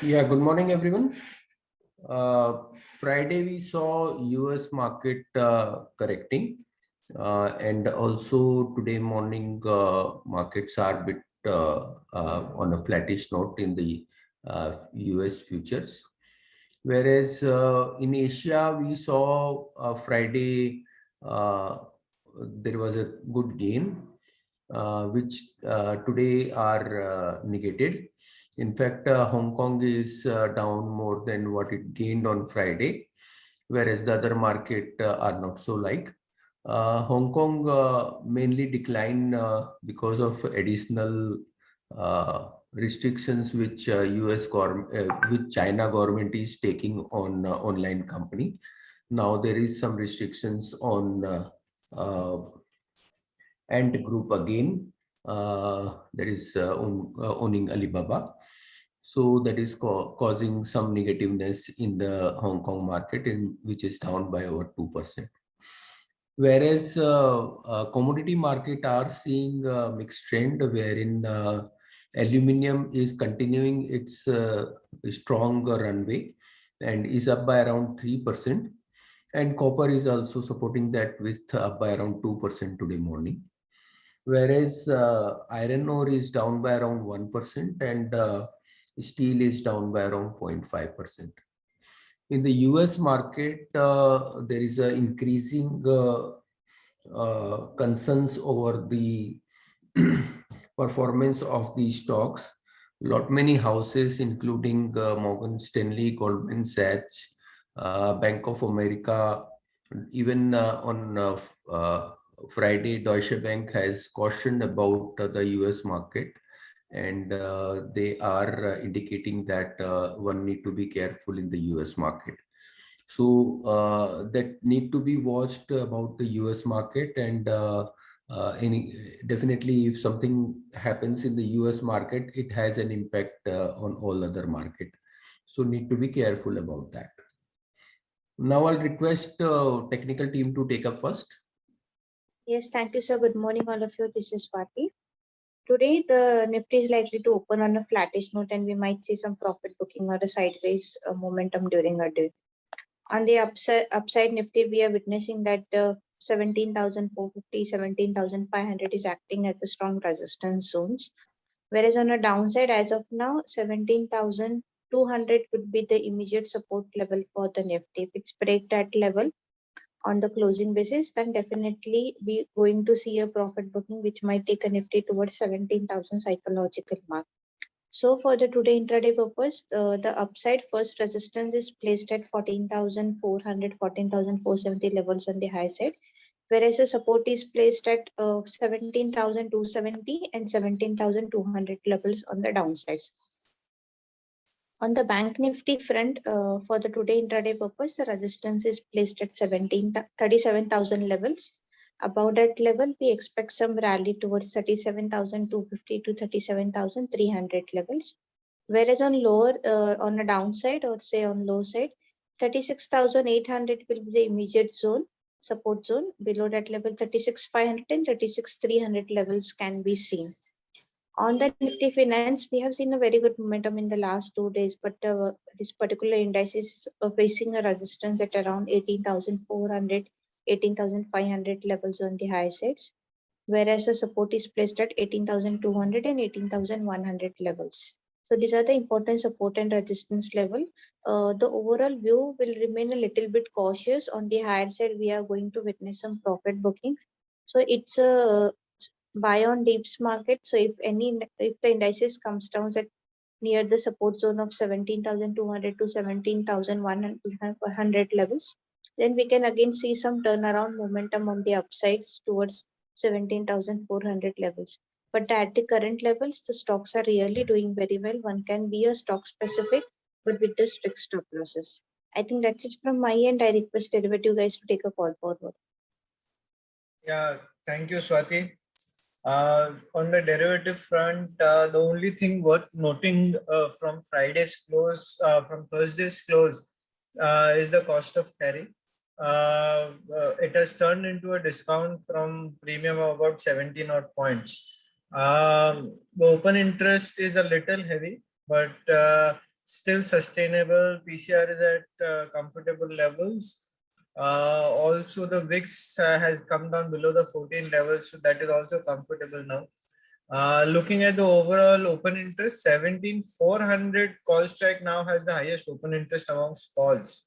Yeah, good morning, everyone. Friday we saw US market correcting, and also today morning markets are a bit on a flattish note in the US futures. Whereas in Asia we saw Friday there was a good gain, which today are negated. In fact, Hong Kong is down more than what it gained on Friday, whereas the other market are not so like. Hong Kong mainly declined because of additional restrictions which US government, which China government is taking on online company. Now there is some restrictions on Ant Group again. That is owning Alibaba. So that is causing some negativeness in the Hong Kong market, which is down by over 2%. Whereas commodity market are seeing a mixed trend, wherein aluminum is continuing its strong runway and is up by around 3%. And copper is also supporting that with up by around 2% today morning. Whereas iron ore is down by around 1% and steel is down by around 0.5%. In the US market, there is a increasing concerns over the performance of the stocks. Lot many houses, including Morgan Stanley, Goldman Sachs, Bank of America, even on Friday, Deutsche Bank has cautioned about the US market, and they are indicating that one need to be careful in the US market. So that need to be watched about the US market, and definitely if something happens in the US market, it has an impact on all other market. So need to be careful about that. Now I'll request technical team to take up first. Yes, thank you, sir. Good morning, all of you. This is Swati. Today, the Nifty is likely to open on a flattish note, and we might see some profit booking or a sideways momentum during our day. On the upside Nifty, we are witnessing that 17,450, 17,500 is acting as a strong resistance zones. Whereas on a downside, as of now, 17,200 would be the immediate support level for the Nifty. If it's break that level on the closing basis, then definitely we going to see a profit booking, which might take a Nifty towards 17,000 psychological mark. So for the today intraday purpose, the upside first resistance is placed at 14,400, 14,470 levels on the high side, whereas the support is placed at 17,270 and 17,200 levels on the downsides. On the Bank Nifty front, for the today intraday purpose, the resistance is placed at 37,000 levels. Above that level, we expect some rally towards 37,250 to 37,300 levels. Whereas on lower, on a downside or say on low side, 36,800 will be the immediate zone, support zone. Below that level, 36,500 and 36,300 levels can be seen. On the Nifty Finance, we have seen a very good momentum in the last 2 days, but this particular index is facing a resistance at around 18,400, 18,500 levels on the high sides, whereas the support is placed at 18,200 and 18,100 levels. So these are the important support and resistance level. The overall view will remain a little bit cautious. On the higher side, we are going to witness some profit bookings. So it's a buy on dips market. So if the indices comes down at near the support zone of 17,200 to 17,100 levels, then we can again see some turnaround momentum on the upsides towards 17,400 levels. But at the current levels, the stocks are really doing very well. One can be a stock specific, but with the strict stop losses. I think that's it from my end. I request derivative guys to take a call forward. Yeah, thank you, Swati. On the derivative front, the only thing worth noting from Friday's close, from Thursday's close, is the cost of carry. It has turned into a discount from premium of about 17 odd points. The open interest is a little heavy, but still sustainable. PCR is at comfortable levels. Also, the VIX has come down below the 14 levels, so that is also comfortable now. Looking at the overall open interest, 17,400 call strike now has the highest open interest amongst calls,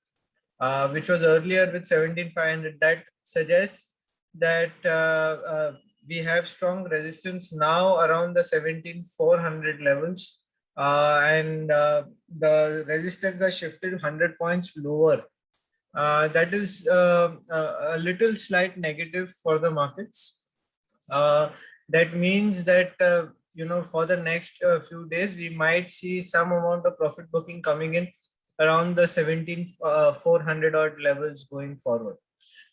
which was earlier with 17,500. That suggests that we have strong resistance now around the 17,400 levels, and the resistance has shifted 100 points lower. That is a little slight negative for the markets. That means that for the next few days we might see some amount of profit booking coming in around the 17,400 odd levels going forward.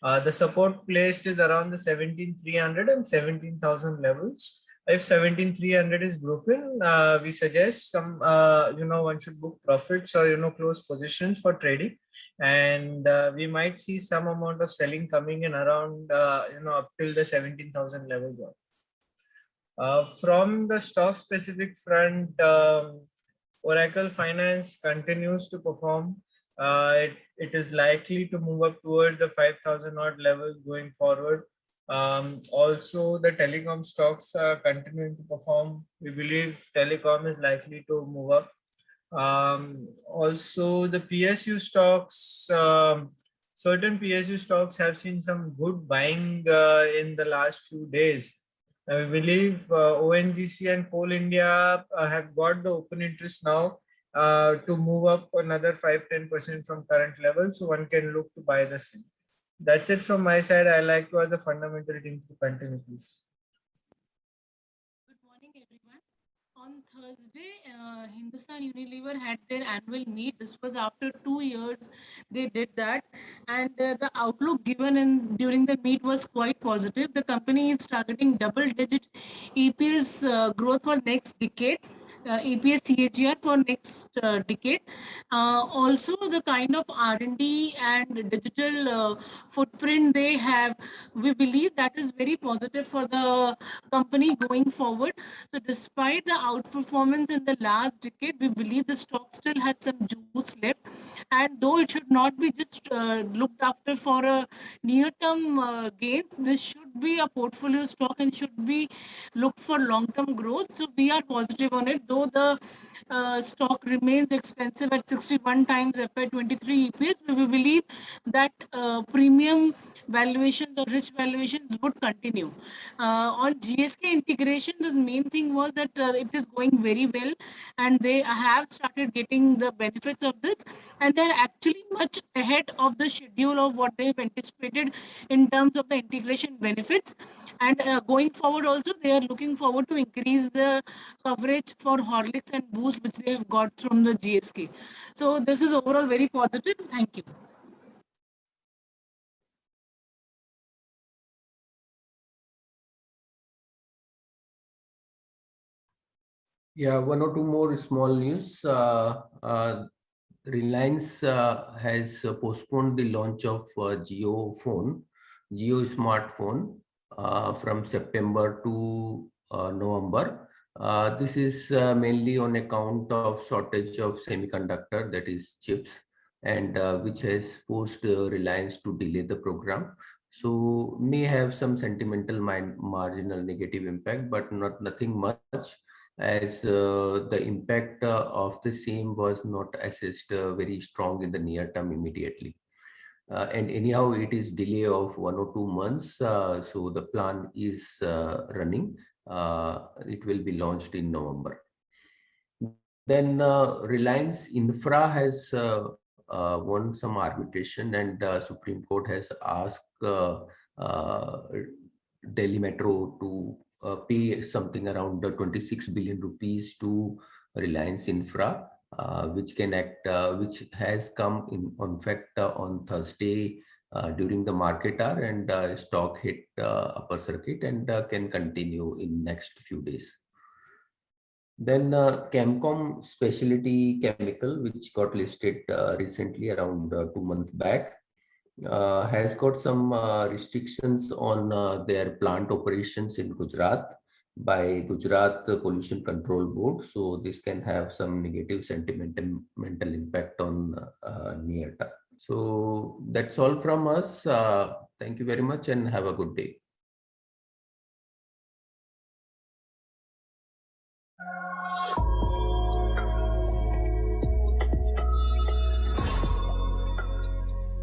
The support placed is around the 17,300 and 17,000 levels. If 17,300 is broken, we suggest some one should book profits or close positions for trading, and we might see some amount of selling coming in around up till the 17,000 levels. From the stock specific front, Oracle Finance continues to perform. It is likely to move up toward the 5,000 odd levels going forward. Also, the telecom stocks are continuing to perform. We believe telecom is likely to move up. Also, the PSU stocks, certain PSU stocks have seen some good buying in the last few days. I believe ONGC and Coal India have got the open interest now to move up another 5-10% from current levels, so one can look to buy the same. That's it from my side. I like to ask the fundamental team to continue, please. Good morning, everyone. On Thursday, Hindustan Unilever had their annual meet. This was after 2 years they did that, and the outlook given during the meet was quite positive. The company is targeting double-digit EPS growth for next decade. EPS CAGR for next decade. Also, the kind of R&D and digital footprint they have, we believe that is very positive for the company going forward. So despite the outperformance in the last decade, we believe the stock still has some juice left. And though it should not be just looked after for a near-term gain, this should be a portfolio stock and should be looked for long-term growth. So we are positive on it, though the stock remains expensive at 61 times FY23 EPS. We believe that premium valuations or rich valuations would continue. On GSK integration, the main thing was that it is going very well and they have started getting the benefits of this, and they're actually much ahead of the schedule of what they've anticipated in terms of the integration benefits. And going forward also, they are looking forward to increase the coverage for Horlicks and Boost, which they have got from the GSK. So this is overall very positive. Thank you. Yeah, one or two more small news. Reliance has postponed the launch of Jio smartphone from September to November. This is mainly on account of shortage of semiconductor, that is chips, and which has forced Reliance to delay the program. So may have some sentimental marginal negative impact, but nothing much, as the impact of the same was not assessed very strong in the near term immediately. And anyhow, it is delay of 1 or 2 months. So the plan is running. It will be launched in November. Then Reliance Infra has won some arbitration, and Supreme Court has asked Delhi Metro to pay something around 26 billion rupees to Reliance Infra, which has come in fact on Thursday during the market hour, and stock hit upper circuit and can continue in next few days. Then Chemcom Specialty Chemical, which got listed recently around 2 months back, has got some restrictions on their plant operations in Gujarat, by Gujarat Pollution Control Board. So this can have some negative sentimental impact on near term. So that's all from us. Thank you very much and have a good day.